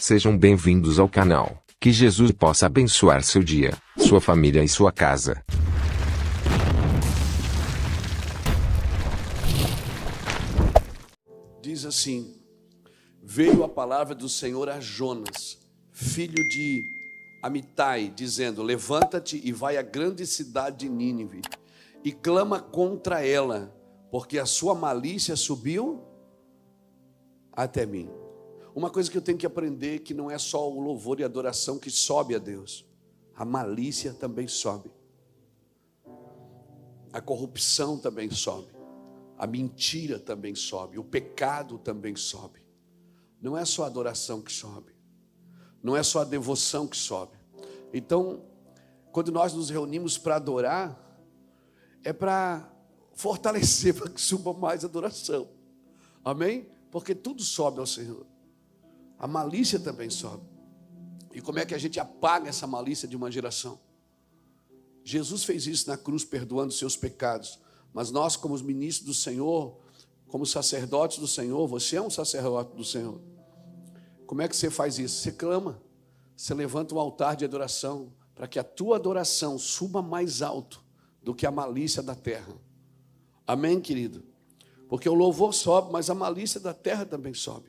Sejam bem-vindos ao canal. Que Jesus possa abençoar seu dia, sua família e sua casa. Diz assim: veio a palavra do Senhor a Jonas, filho de Amitai, dizendo: levanta-te e vai à grande cidade de Nínive, e clama contra ela, porque a sua malícia subiu até mim. Uma coisa que eu tenho que aprender é que não é só o louvor e a adoração que sobe a Deus, a malícia também sobe, a corrupção também sobe, a mentira também sobe, o pecado também sobe. Não é só a adoração que sobe, não é só a devoção que sobe. Então, quando nós nos reunimos para adorar, é para fortalecer, para que suba mais adoração. Amém? Porque tudo sobe ao Senhor. A malícia também sobe. E como é que a gente apaga essa malícia de uma geração? Jesus fez isso na cruz, perdoando seus pecados. Mas nós, como os ministros do Senhor, como sacerdotes do Senhor, você é um sacerdote do Senhor. Como é que você faz isso? Você clama, você levanta um altar de adoração, para que a tua adoração suba mais alto do que a malícia da terra. Amém, querido? Porque o louvor sobe, mas a malícia da terra também sobe.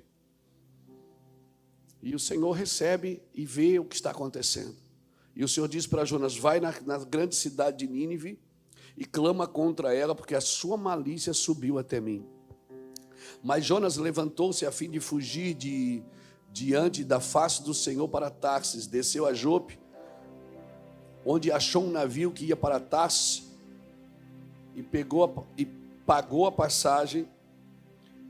E o Senhor recebe e vê o que está acontecendo. E o Senhor diz para Jonas: vai na grande cidade de Nínive e clama contra ela, porque a sua malícia subiu até mim. Mas Jonas levantou-se a fim de fugir diante da face do Senhor para Tarsis. Desceu a Jope, onde achou um navio que ia para Tarsis, e pagou a passagem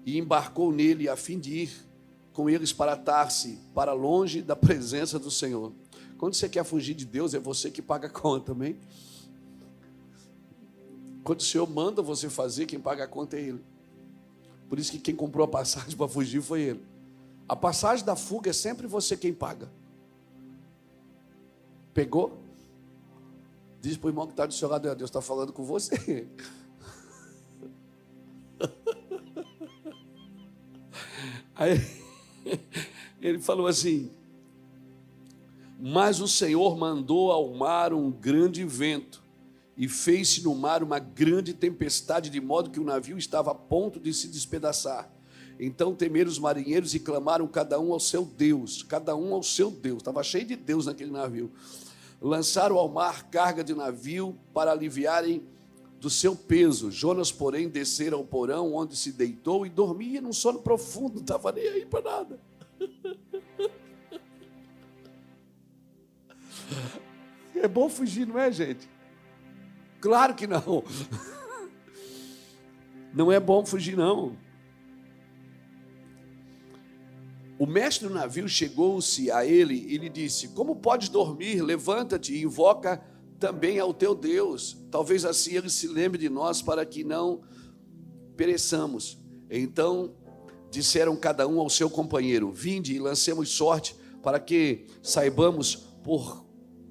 e embarcou nele a fim de ir com eles para Tarsis, para longe da presença do Senhor. Quando você quer fugir de Deus, é você que paga a conta, amém? Quando o Senhor manda você fazer, quem paga a conta é Ele. Por isso que quem comprou a passagem para fugir foi Ele. A passagem da fuga é sempre você quem paga. Pegou? Diz para o irmão que está do seu lado: Deus está falando com você. Aí ele falou assim: mas o Senhor mandou ao mar um grande vento, e fez-se no mar uma grande tempestade, de modo que o navio estava a ponto de se despedaçar. Então temeram os marinheiros e clamaram cada um ao seu Deus. Cada um ao seu Deus. Estava cheio de Deus naquele navio. Lançaram ao mar carga de navio para aliviarem do seu peso. Jonas, porém, descera ao porão, onde se deitou e dormia num sono profundo. Não estava nem aí para nada. É bom fugir, não é, gente? Claro que não. Não é bom fugir, não. O mestre do navio chegou-se a ele e lhe disse: como podes dormir? Levanta-te e invoca também ao teu Deus. Talvez assim ele se lembre de nós, para que não pereçamos. Então disseram cada um ao seu companheiro: vinde e lancemos sorte, para que saibamos por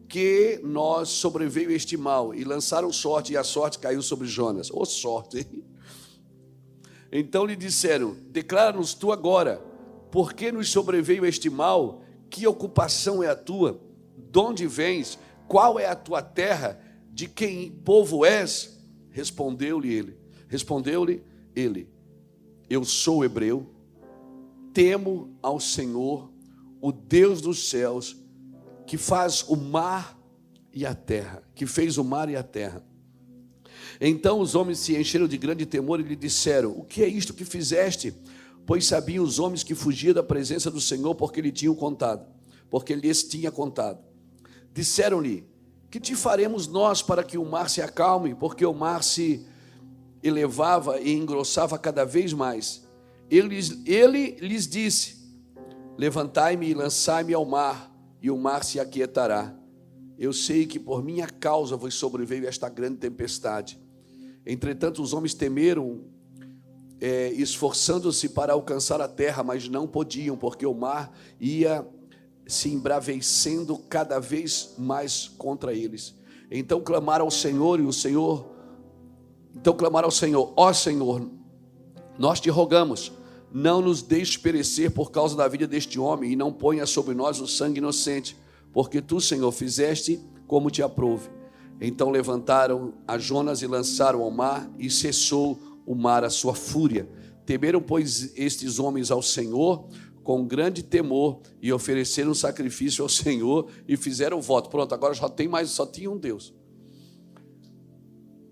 que nós sobreveio este mal. E lançaram sorte, e a sorte caiu sobre Jonas. Ô sorte, hein? Então lhe disseram: declara-nos tu agora, por que nos sobreveio este mal? Que ocupação é a tua? De onde vens? Qual é a tua terra? De quem povo és? Respondeu-lhe ele: eu sou hebreu, temo ao Senhor, o Deus dos céus, que faz o mar e a terra, que fez o mar e a terra. Então os homens se encheram de grande temor e lhe disseram: o que é isto que fizeste? Pois sabiam os homens que fugia da presença do Senhor, porque lhes tinha contado. Disseram-lhe: que te faremos nós para que o mar se acalme? Porque o mar se elevava e engrossava cada vez mais. Ele lhes disse: levantai-me e lançai-me ao mar, e o mar se aquietará. Eu sei que por minha causa vos sobreveio esta grande tempestade. Entretanto os homens temeram, esforçando-se para alcançar a terra, mas não podiam, porque o mar ia se embravecendo cada vez mais contra eles. Então clamaram ao Senhor, ó Senhor, nós te rogamos, não nos deixe perecer por causa da vida deste homem, e não ponha sobre nós o sangue inocente, porque tu, Senhor, fizeste como te aprouve. Então levantaram a Jonas e lançaram ao mar, e cessou o mar a sua fúria. Temeram, pois, estes homens ao Senhor com grande temor, e ofereceram sacrifício ao Senhor, e fizeram voto. Pronto, agora só tinha um Deus.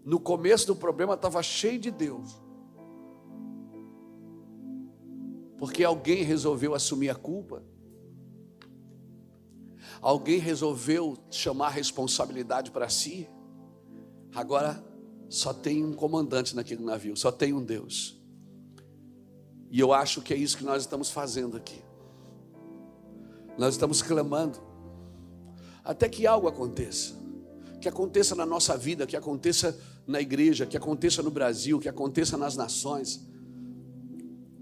No começo do problema estava cheio de Deus, porque alguém resolveu assumir a culpa, alguém resolveu chamar a responsabilidade para si. Agora só tem um comandante naquele navio, só tem um Deus. E eu acho que é isso que nós estamos fazendo aqui. Nós estamos clamando até que algo aconteça, que aconteça na nossa vida, que aconteça na igreja, que aconteça no Brasil, que aconteça nas nações.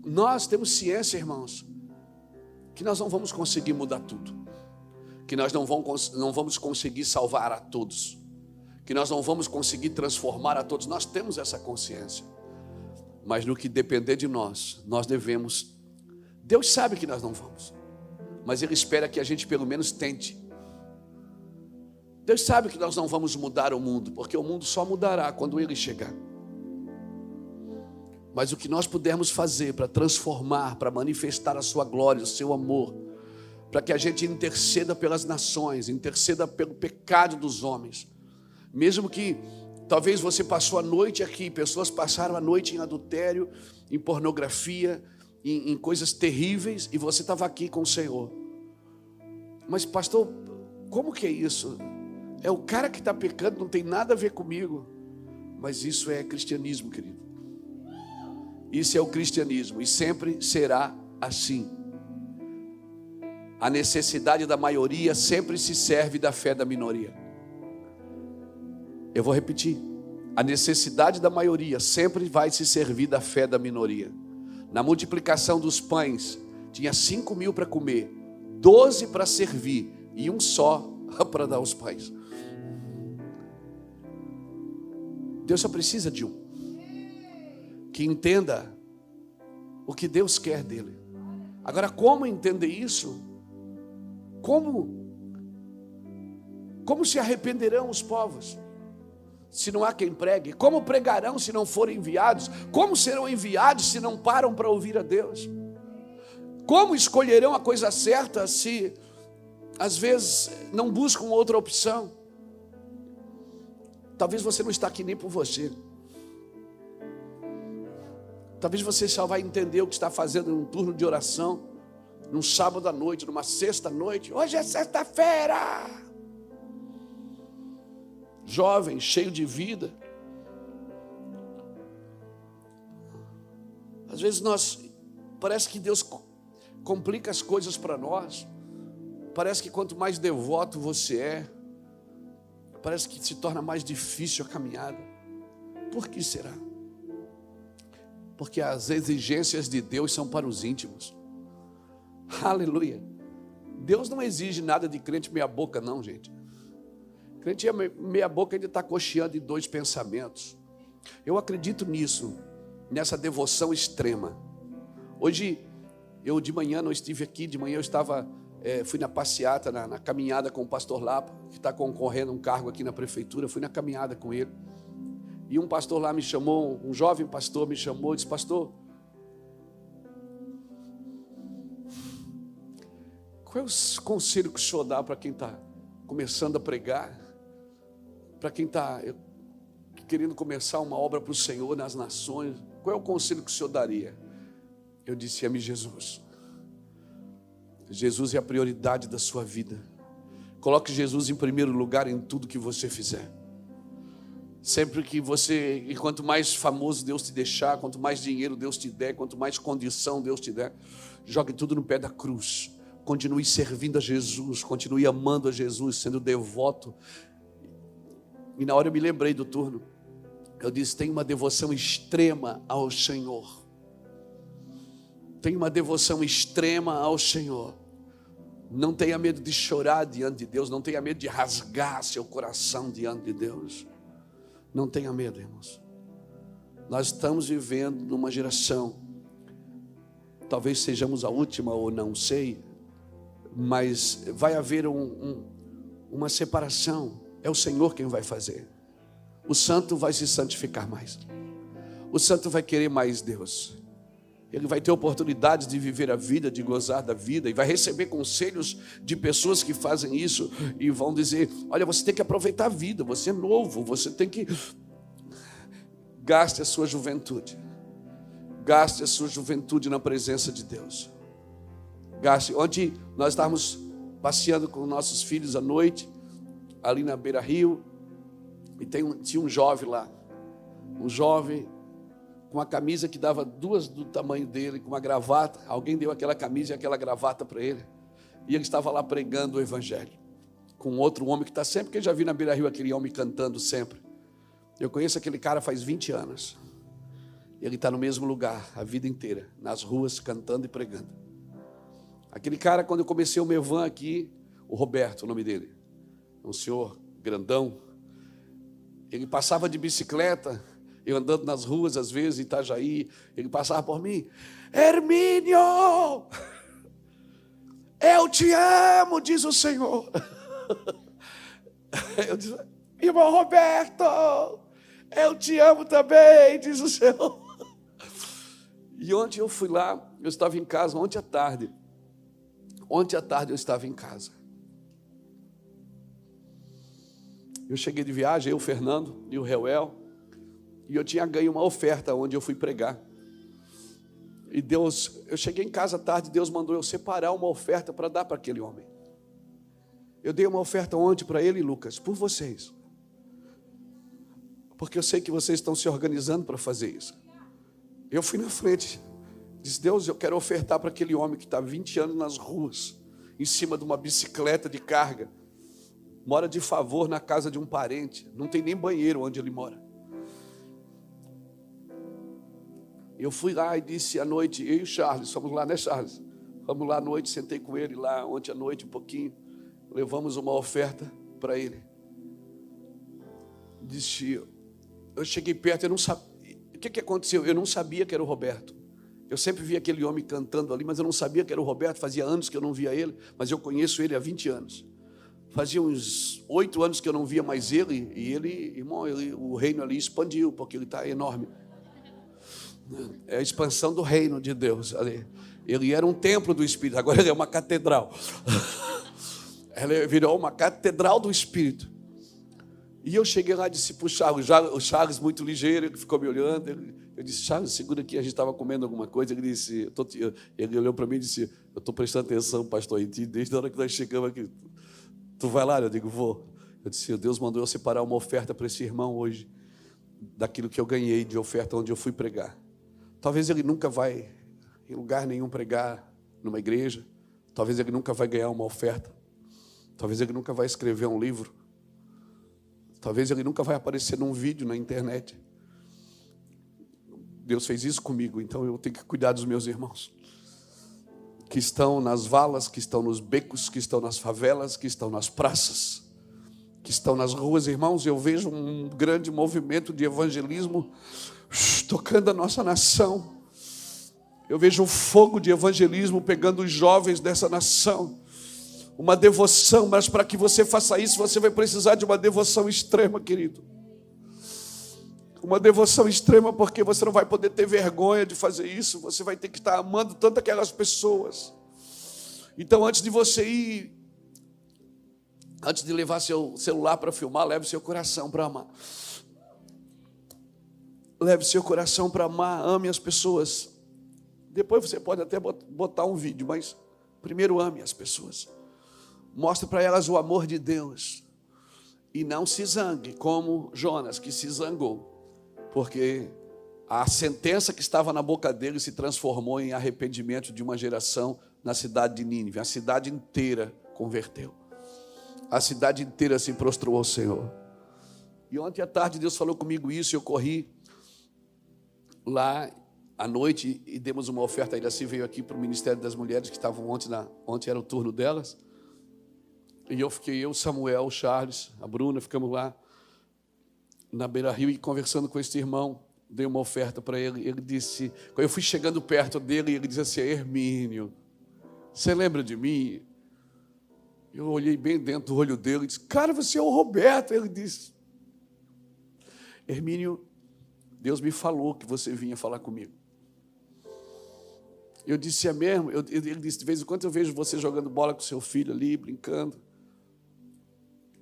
Nós temos ciência, irmãos, que nós não vamos conseguir mudar tudo, que nós não vamos conseguir salvar a todos, que nós não vamos conseguir transformar a todos. Nós temos essa consciência, mas no que depender de nós, nós devemos. Deus sabe que nós não vamos, mas Ele espera que a gente pelo menos tente. Deus sabe que nós não vamos mudar o mundo, porque o mundo só mudará quando Ele chegar. Mas o que nós pudermos fazer para transformar, para manifestar a sua glória, o seu amor, para que a gente interceda pelas nações, interceda pelo pecado dos homens. Mesmo que talvez você passou a noite aqui, pessoas passaram a noite em adultério, em pornografia, em coisas terríveis, e você estava aqui com o Senhor. Mas pastor, como que é isso? É o cara que está pecando, não tem nada a ver comigo. Mas isso é cristianismo, querido. Isso é o cristianismo, e sempre será assim. A necessidade da maioria sempre se serve da fé da minoria. Eu vou repetir. A necessidade da maioria sempre vai se servir da fé da minoria. Na multiplicação dos pães, tinha 5.000 para comer, 12 para servir, e um só para dar os pães. Deus só precisa de um que entenda o que Deus quer dele. Agora, como entender isso? Como se arrependerão os povos se não há quem pregue? Como pregarão se não forem enviados? Como serão enviados se não param para ouvir a Deus? Como escolherão a coisa certa se às vezes não buscam outra opção? Talvez você não está aqui nem por você. Talvez você só vai entender o que está fazendo num turno de oração, num sábado à noite, numa sexta noite. Hoje é sexta-feira. Jovem, cheio de vida. Às vezes parece que Deus complica as coisas para nós. Parece que quanto mais devoto você é, parece que se torna mais difícil a caminhada. Por que será? Porque as exigências de Deus são para os íntimos. Aleluia. Deus não exige nada de crente meia boca não, gente. Crente meia boca ainda está cocheando em dois pensamentos. Eu acredito nisso, nessa devoção extrema. Hoje, eu de manhã não estive aqui, de manhã eu fui na passeata, na caminhada com o pastor Lapa, que está concorrendo um cargo aqui na prefeitura. Fui na caminhada com ele. E um pastor lá me chamou, um jovem pastor me chamou e disse: pastor, qual é o conselho que o senhor dá para quem está começando a pregar? Para quem está querendo começar uma obra para o Senhor nas nações? Qual é o conselho que o senhor daria? Eu disse: ame Jesus. Jesus é a prioridade da sua vida. Coloque Jesus em primeiro lugar em tudo que você fizer. Sempre que e quanto mais famoso Deus te deixar, quanto mais dinheiro Deus te der, quanto mais condição Deus te der, jogue tudo no pé da cruz. Continue servindo a Jesus, continue amando a Jesus, sendo devoto. E na hora eu me lembrei do turno. Eu disse: tem uma devoção extrema ao Senhor. Tem uma devoção extrema ao Senhor. Não tenha medo de chorar diante de Deus. Não tenha medo de rasgar seu coração diante de Deus. Não tenha medo, irmãos. Nós estamos vivendo numa geração talvez sejamos a última ou não sei, mas vai haver uma separação. É o Senhor quem vai fazer. O santo vai se santificar mais. O santo vai querer mais Deus. Ele vai ter oportunidades de viver a vida, de gozar da vida, e vai receber conselhos de pessoas que fazem isso e vão dizer: olha, você tem que aproveitar a vida, você é novo, você tem que... Gaste a sua juventude. Gaste a sua juventude na presença de Deus. Gaste. Ontem nós estávamos passeando com nossos filhos à noite, ali na beira-rio, e tinha um jovem lá. Um jovem com uma camisa que dava 2 do tamanho dele, com uma gravata. Alguém deu aquela camisa e aquela gravata para ele. E ele estava lá pregando o evangelho. Com outro homem que está sempre, que eu já vi na beira-rio aquele homem cantando sempre. Eu conheço aquele cara faz 20 anos. Ele está no mesmo lugar a vida inteira, nas ruas, cantando e pregando. Aquele cara, quando eu comecei o meu van aqui, o Roberto, o nome dele, um senhor grandão, ele passava de bicicleta, eu andando nas ruas, às vezes, em Itajaí, ele passava por mim: Hermínio, eu te amo, diz o Senhor. Eu disse: irmão Roberto, eu te amo também, diz o Senhor. E ontem eu fui lá, eu estava em casa, ontem à tarde eu estava em casa. Eu cheguei de viagem, eu, o Fernando e o Reuel, e eu tinha ganho uma oferta onde eu fui pregar. E Deus, eu cheguei em casa à tarde, Deus mandou eu separar uma oferta para dar para aquele homem. Eu dei uma oferta ontem para ele, Lucas, por vocês. Porque eu sei que vocês estão se organizando para fazer isso. Eu fui na frente, disse: Deus, eu quero ofertar para aquele homem que está 20 anos nas ruas, em cima de uma bicicleta de carga, mora de favor na casa de um parente, não tem nem banheiro onde ele mora. Eu fui lá e disse à noite, eu e o Charles, fomos lá, né, Charles? Fomos lá à noite, sentei com ele lá, ontem à noite um pouquinho, levamos uma oferta para ele. Disse, eu cheguei perto, eu não sabia. O que aconteceu? Eu não sabia que era o Roberto. Eu sempre via aquele homem cantando ali, mas eu não sabia que era o Roberto. Fazia anos que eu não via ele, mas eu conheço ele há 20 anos. Fazia uns 8 anos que eu não via mais ele, e ele, irmão, o reino ali expandiu, porque ele está enorme. É a expansão do reino de Deus ali. Ele era um templo do Espírito, agora ele é uma catedral. Ele virou uma catedral do Espírito. E eu cheguei lá e disse para o Charles, muito ligeiro, ele ficou me olhando. Eu disse: Charles, segura aqui, a gente estava comendo alguma coisa. Ele disse, ele olhou para mim e disse: eu estou prestando atenção, pastor, em ti, desde a hora que nós chegamos aqui. Tu vai lá? Eu digo: vou. Eu disse: Deus mandou eu separar uma oferta para esse irmão hoje, daquilo que eu ganhei de oferta onde eu fui pregar. Talvez ele nunca vai em lugar nenhum pregar numa igreja. Talvez ele nunca vai ganhar uma oferta. Talvez ele nunca vai escrever um livro. Talvez ele nunca vai aparecer num vídeo na internet. Deus fez isso comigo, então eu tenho que cuidar dos meus irmãos, que estão nas valas, que estão nos becos, que estão nas favelas, que estão nas praças, que estão nas ruas. Irmãos, eu vejo um grande movimento de evangelismo tocando a nossa nação. Eu vejo um fogo de evangelismo pegando os jovens dessa nação. Uma devoção, mas para que você faça isso, você vai precisar de uma devoção extrema, querido. Uma devoção extrema, porque você não vai poder ter vergonha de fazer isso. Você vai ter que estar amando tanto aquelas pessoas. Então, antes de você ir, antes de levar seu celular para filmar, leve seu coração para amar. Leve seu coração para amar, ame as pessoas. Depois você pode até botar um vídeo, mas primeiro ame as pessoas. Mostre para elas o amor de Deus. E não se zangue, como Jonas, que se zangou. Porque a sentença que estava na boca dele se transformou em arrependimento de uma geração na cidade de Nínive. A cidade inteira converteu. A cidade inteira se prostrou ao Senhor. E ontem à tarde Deus falou comigo isso, eu corri lá à noite e demos uma oferta. A Iraci veio aqui para o Ministério das Mulheres, que estavam ontem era o turno delas. E eu, Samuel, o Charles, a Bruna, ficamos lá na beira-rio e conversando com esse irmão. dei uma oferta para ele. Ele disse, quando eu fui chegando perto dele, ele disse assim: Hermínio, você lembra de mim? Eu olhei bem dentro do olho dele e disse: cara, você é o Roberto. Ele disse: Hermínio, Deus me falou que você vinha falar comigo. Eu disse: é mesmo? Ele disse: de vez em quando eu vejo você jogando bola com seu filho ali, brincando.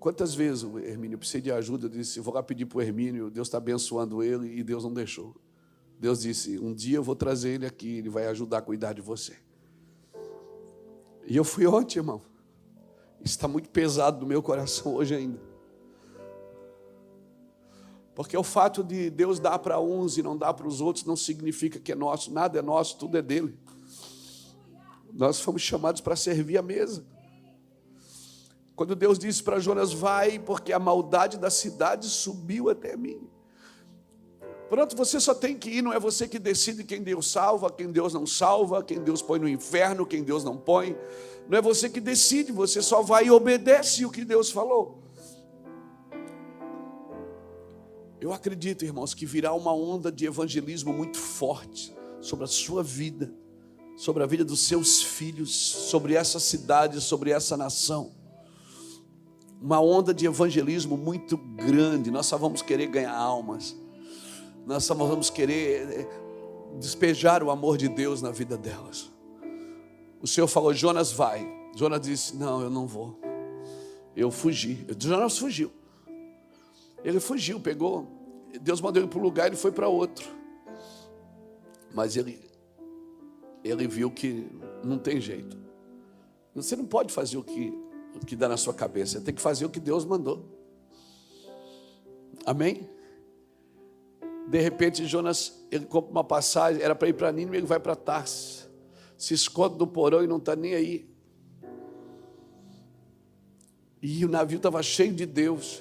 Quantas vezes, Hermínio, eu precisei de ajuda? Eu disse: vou lá pedir para o Hermínio, Deus está abençoando ele, e Deus não deixou. Deus disse: um dia eu vou trazer ele aqui, ele vai ajudar a cuidar de você. E eu fui ontem, irmão. Isso está muito pesado no meu coração hoje ainda. Porque o fato de Deus dar para uns e não dar para os outros não significa que é nosso. Nada é nosso, tudo é dele. Nós fomos chamados para servir a mesa. Quando Deus disse para Jonas: vai, porque a maldade da cidade subiu até mim. Pronto, você só tem que ir, não é você que decide quem Deus salva, quem Deus não salva, quem Deus põe no inferno, quem Deus não põe. Não é você que decide, você só vai e obedece o que Deus falou. Eu acredito, irmãos, que virá uma onda de evangelismo muito forte sobre a sua vida, sobre a vida dos seus filhos, sobre essa cidade, sobre essa nação. Uma onda de evangelismo muito grande. Nós só vamos querer ganhar almas. Nós só vamos querer despejar o amor de Deus na vida delas. O Senhor falou: Jonas, vai. Jonas disse: não, eu não vou. Eu fugi. Jonas fugiu. Ele fugiu, pegou. Deus mandou ele para um lugar, ele foi para outro. Mas ele viu que não tem jeito. Você não pode fazer o que dá na sua cabeça. Você tem que fazer o que Deus mandou. Amém? De repente, Jonas, ele compra uma passagem, era para ir para Nínive, ele vai para Tarsis. Se esconde no porão e não está nem aí. E o navio estava cheio de Deus,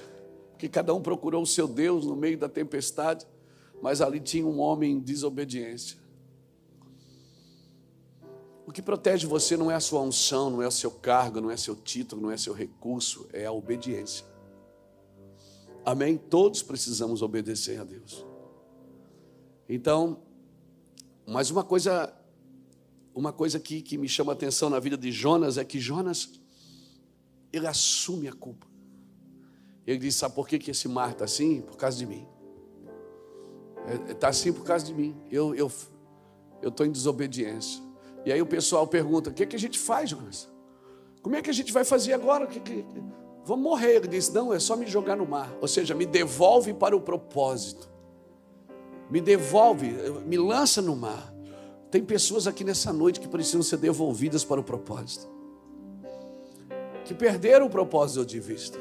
porque cada um procurou o seu Deus no meio da tempestade, mas ali tinha um homem em desobediência. O que protege você não é a sua unção, não é o seu cargo, não é seu título, não é seu recurso, é a obediência. Amém? Todos precisamos obedecer a Deus. Então, mas uma coisa aqui que me chama a atenção na vida de Jonas é que Jonas, ele assume a culpa. Ele diz: sabe por que esse mar está assim? Por causa de mim. Está assim por causa de mim. Eu estou em desobediência. E aí o pessoal pergunta: o que a gente faz, Jonas? Como é que a gente vai fazer agora? Vamos morrer. Ele diz: não, é só me jogar no mar. Ou seja, me devolve para o propósito. Me devolve, me lança no mar. Tem pessoas aqui nessa noite que precisam ser devolvidas para o propósito, que perderam o propósito de vista.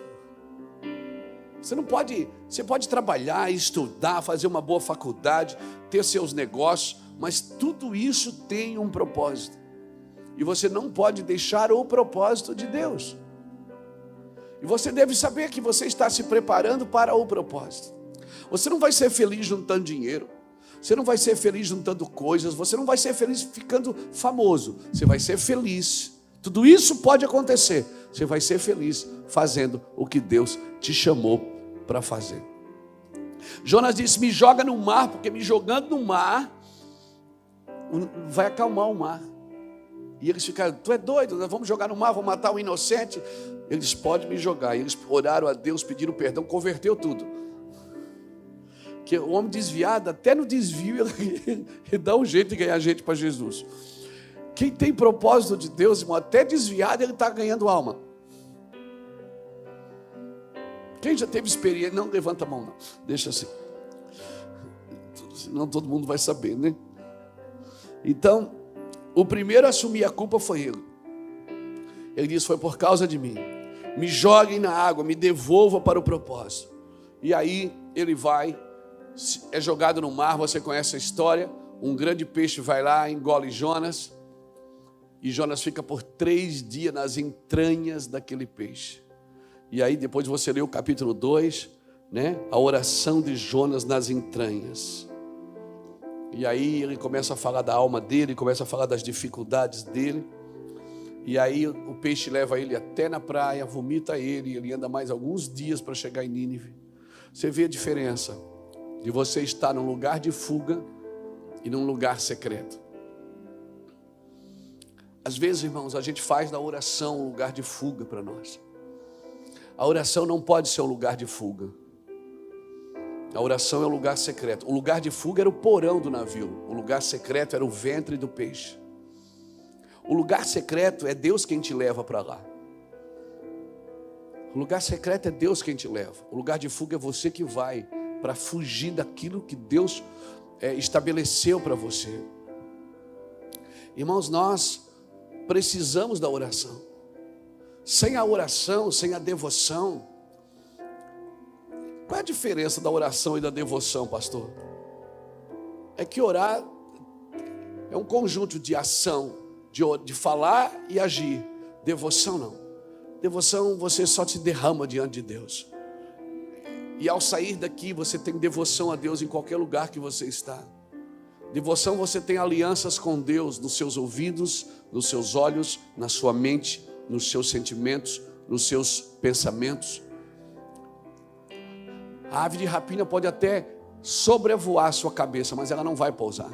Você pode trabalhar, estudar, fazer uma boa faculdade, ter seus negócios, mas tudo isso tem um propósito. E você não pode deixar o propósito de Deus. E você deve saber que você está se preparando para o propósito. Você não vai ser feliz juntando dinheiro. Você não vai ser feliz juntando coisas. Você não vai ser feliz ficando famoso. Você vai ser feliz. Tudo isso pode acontecer. Você vai ser feliz fazendo o que Deus te chamou para fazer. Jonas disse: me joga no mar, porque me jogando no mar vai acalmar o mar. E eles ficaram: tu é doido, nós vamos jogar no mar, vamos matar um inocente. Eles podem me jogar. E eles oraram a Deus, pediram perdão, converteu tudo. Que o homem desviado, até no desvio, ele dá um jeito de ganhar gente para Jesus. Quem tem propósito de Deus, irmão, até desviado, ele está ganhando alma. Quem já teve experiência? Não levanta a mão, não. Deixa assim. Senão todo mundo vai saber, né? Então, o primeiro a assumir a culpa foi ele. Ele disse: foi por causa de mim. Me joguem na água, me devolva para o propósito. E aí ele vai, é jogado no mar, você conhece a história. Um grande peixe vai lá, engole Jonas. E Jonas fica por 3 dias nas entranhas daquele peixe. E aí depois você lê o capítulo 2, né? A oração de Jonas nas entranhas. E aí ele começa a falar da alma dele, começa a falar das dificuldades dele. E aí o peixe leva ele até na praia, vomita ele, ele anda mais alguns dias para chegar em Nínive. Você vê a diferença. de você estar num lugar de fuga e num lugar secreto. Às vezes, irmãos, a gente faz da oração um lugar de fuga para nós. A oração não pode ser um lugar de fuga. A oração é um lugar secreto. O lugar de fuga era o porão do navio. O lugar secreto era o ventre do peixe. O lugar secreto é Deus quem te leva para lá. O lugar secreto é Deus quem te leva. O lugar de fuga é você que vai para fugir daquilo que Deus estabeleceu para você. Irmãos, nós precisamos da oração. Sem a oração, sem a devoção. Qual é a diferença da oração e da devoção, pastor? É que orar é um conjunto de ação, de falar e agir. Devoção não. Devoção você só se derrama diante de Deus. E ao sair daqui você tem devoção a Deus em qualquer lugar que você está. Devoção você tem alianças com Deus nos seus ouvidos, nos seus olhos, na sua mente, nos seus sentimentos, nos seus pensamentos. A ave de rapina pode até sobrevoar a sua cabeça, mas ela não vai pousar.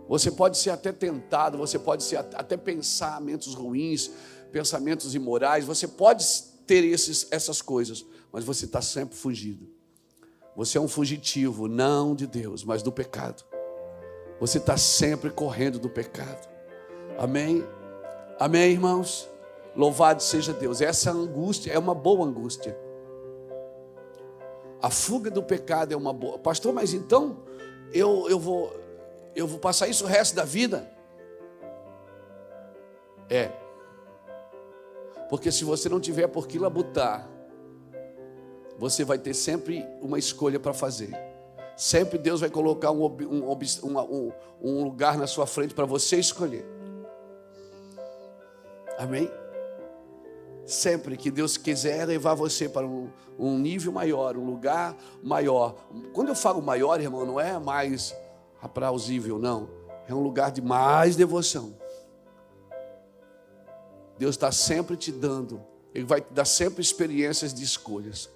Você pode ser até tentado, você pode ser até pensamentos ruins, pensamentos imorais, você pode ter essas coisas, mas você está sempre fugido. Você é um fugitivo, não de Deus, mas do pecado. Você está sempre correndo do pecado. Amém? Amém, irmãos? Louvado seja Deus. Essa angústia é uma boa angústia. A fuga do pecado é uma boa. Pastor, mas então eu vou passar isso o resto da vida? É. Porque se você não tiver por que labutar, você vai ter sempre uma escolha para fazer. Sempre Deus vai colocar um lugar na sua frente para você escolher. Amém? Sempre que Deus quiser levar você para um nível maior, um lugar maior. Quando eu falo maior, irmão, não é mais aplausível, não. É um lugar de mais devoção. Deus está sempre te dando. Ele vai te dar sempre experiências de escolhas.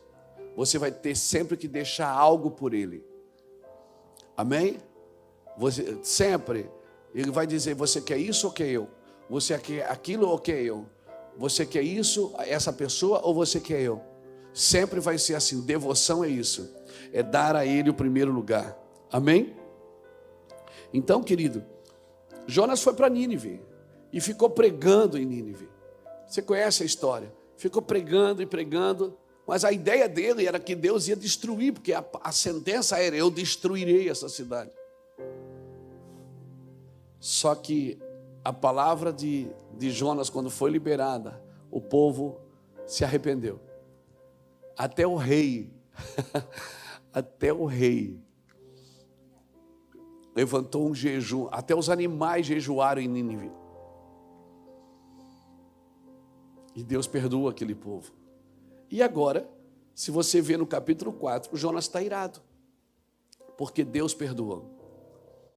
Você vai ter sempre que deixar algo por Ele. Amém? Você, sempre. Ele vai dizer, você quer isso ou quer eu? Você quer aquilo ou quer eu? Você quer isso, essa pessoa, ou você quer eu? Sempre vai ser assim. Devoção é isso. É dar a Ele o primeiro lugar. Amém? Então, querido, Jonas foi para Nínive e ficou pregando em Nínive. Você conhece a história? Ficou pregando e pregando, mas a ideia dele era que Deus ia destruir, porque a sentença era, eu destruirei essa cidade. Só que a palavra de Jonas, quando foi liberada, o povo se arrependeu. Até o rei, até o rei levantou um jejum, até os animais jejuaram em Nínive. E Deus perdoa aquele povo. E agora, se você vê no capítulo 4, Jonas está irado, porque Deus perdoou.